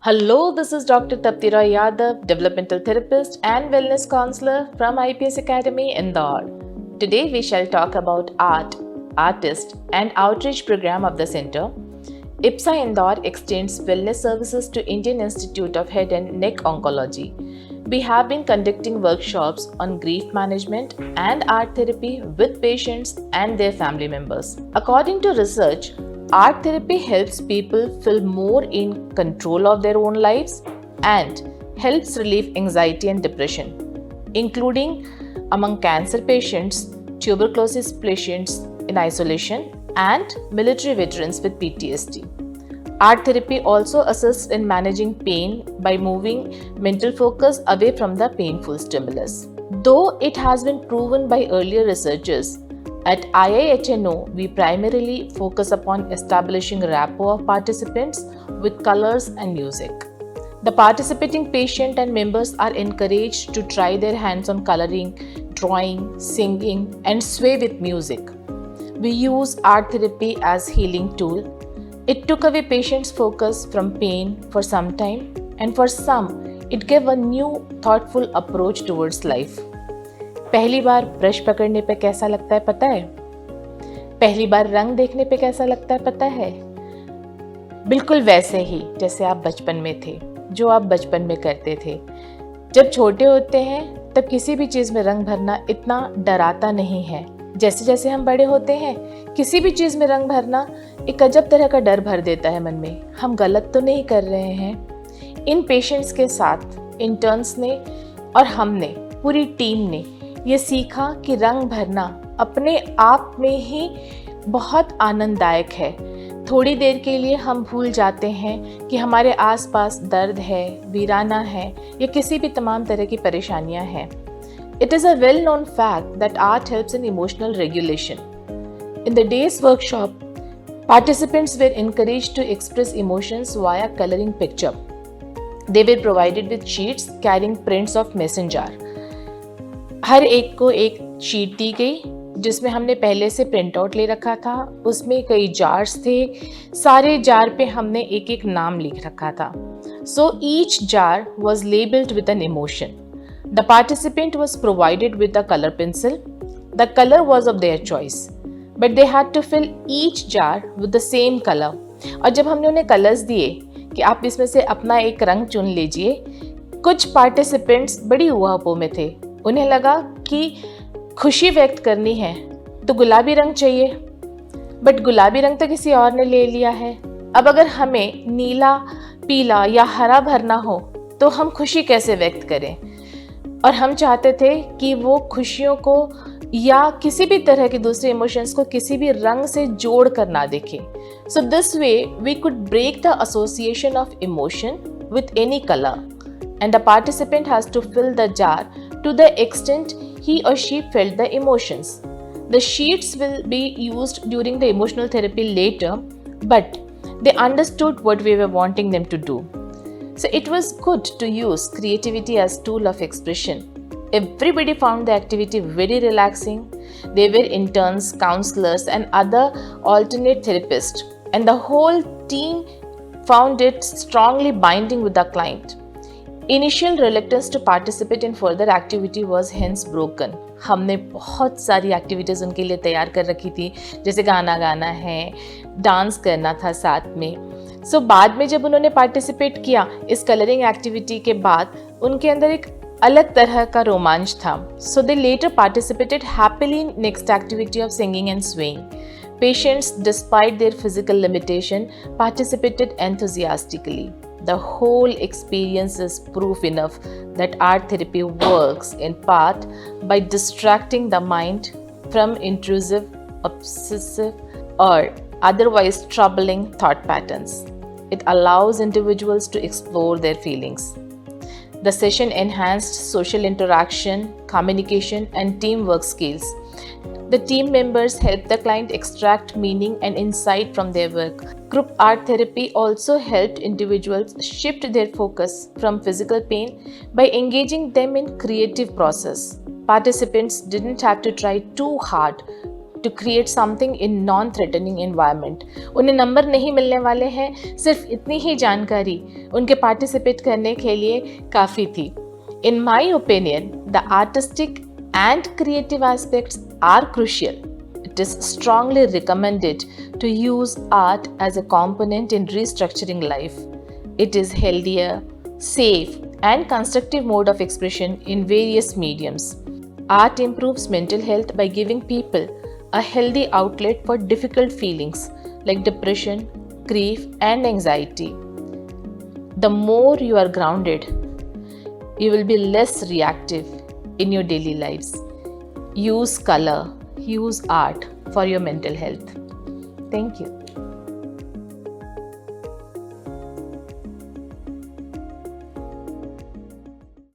Hello, this is Dr. Taptira Yadav, developmental therapist and wellness counselor from IPS Academy, Indore. Today we shall talk about art, artist and outreach program of the center. IPSA Indore extends wellness services to Indian Institute of Head and Neck Oncology. We have been conducting workshops on grief management and art therapy with patients and their family members. According to research, art therapy helps people feel more in control of their own lives and helps relieve anxiety and depression, including among cancer patients, tuberculosis patients in isolation, and military veterans with PTSD. Art therapy also assists in managing pain by moving mental focus away from the painful stimulus. Though it has been proven by earlier researchers, at IIHNO we primarily focus upon establishing rapport of participants with colors and music. The participating patient and members are encouraged to try their hands on coloring, drawing, singing, and sway with music. We use art therapy as healing tool. It took away patients' focus from pain for some time, and for some, it gave a new, thoughtful approach towards life. पहली बार brush पकड़ने पे कैसा लगता है पता है? पहली बार रंग देखने पे कैसा लगता है पता है? बिल्कुल वैसे ही जैसे आप बचपन में थे, जो आप बचपन में करते थे। जब छोटे होते हैं तब किसी भी चीज़ में रंग भरना इतना डराता नहीं है। जैसे जैसे हम बड़े होते हैं, किसी भी चीज़ में रंग भरना एक अजब तरह का डर भर देता है मन में। हम गलत तो नहीं कर रहे हैं। इन पेशेंट्स के साथ इंटर्न्स ने और हमने, पूरी टीम ने ये सीखा कि रंग भरना अपने आप में ही बहुत आनंददायक है। थोड़ी देर के लिए हम भूल जाते हैं कि हमारे आसपास दर्द है, वीराना है या किसी भी तमाम तरह की परेशानियां हैं। It is a well-known fact that art helps in emotional regulation. In the day's workshop, participants were encouraged to express emotions via coloring picture. They were provided with sheets carrying prints of messenger. हर एक को एक sheet दी गई जिसमें हमने पहले से print out ले रखा था। उसमें कई जार्स थे। सारे जार पे हमने एक एक नाम लिख रखा था। So each jar was labeled with an emotion. The participant was provided with a color pencil. The color was of their choice, but they had to fill each jar with the same color. और जब हमने उन्हें colours दिए कि आप इसमें से अपना एक रंग चुन लीजिए, कुछ पार्टिसिपेंट्स बड़ी उहापों में थे। उन्हें लगा कि खुशी व्यक्त करनी है तो गुलाबी रंग चाहिए, बट गुलाबी रंग तो किसी और ने ले लिया है। अब अगर हमें नीला, पीला या हरा भरना हो तो हम खुशी कैसे व्यक्त करें? और हम चाहते थे कि वो खुशियों को या किसी भी तरह के दूसरे इमोशंस को किसी भी रंग से जोड़ कर ना देखें। So this way we could break the association of emotion with any colour and the participant has to fill the jar to the extent he or she felt the emotions. The sheets will be used during the emotional therapy later, but they understood what we were wanting them to do. So it was good to use creativity as tool of expression. Everybody found the activity very relaxing. There were interns, counselors and other alternate therapists, and the whole team found it strongly binding with the client. Initial reluctance to participate in further activity was hence broken. हमने बहुत सारी activities उनके लिए तैयार कर रखी थी, जैसे गाना गाना है, डांस करना था साथ में। सो बाद में जब उन्होंने पार्टिसिपेट किया इस कलरिंग एक्टिविटी के बाद, उनके अंदर एक अलग तरह का रोमांच था। So they later participated happily in next activity of singing and swaying. Patients, despite their physical limitation, participated enthusiastically. The whole experience is proof enough that art therapy works in part by distracting the mind from intrusive, obsessive, or otherwise troubling thought patterns. It allows individuals to explore their feelings. The session enhanced social interaction, communication, and teamwork skills. The team members helped the client extract meaning and insight from their work. Group art therapy also helped individuals shift their focus from physical pain by engaging them in creative process. Participants didn't have to try too hard to create something in non-threatening environment. उन्हें number नहीं मिलने वाले हैं, सिर्फ इतनी ही जानकारी उनके participate करने के लिए काफ़ी थी. In my opinion, the artistic and creative aspects are crucial. It is strongly recommended to use art as a component in restructuring life. It is healthier, safe, and constructive mode of expression in various mediums. Art improves mental health by giving people a healthy outlet for difficult feelings like depression, grief, and anxiety. The more you are grounded, you will be less reactive in your daily lives. Use color, use art for your mental health. Thank you.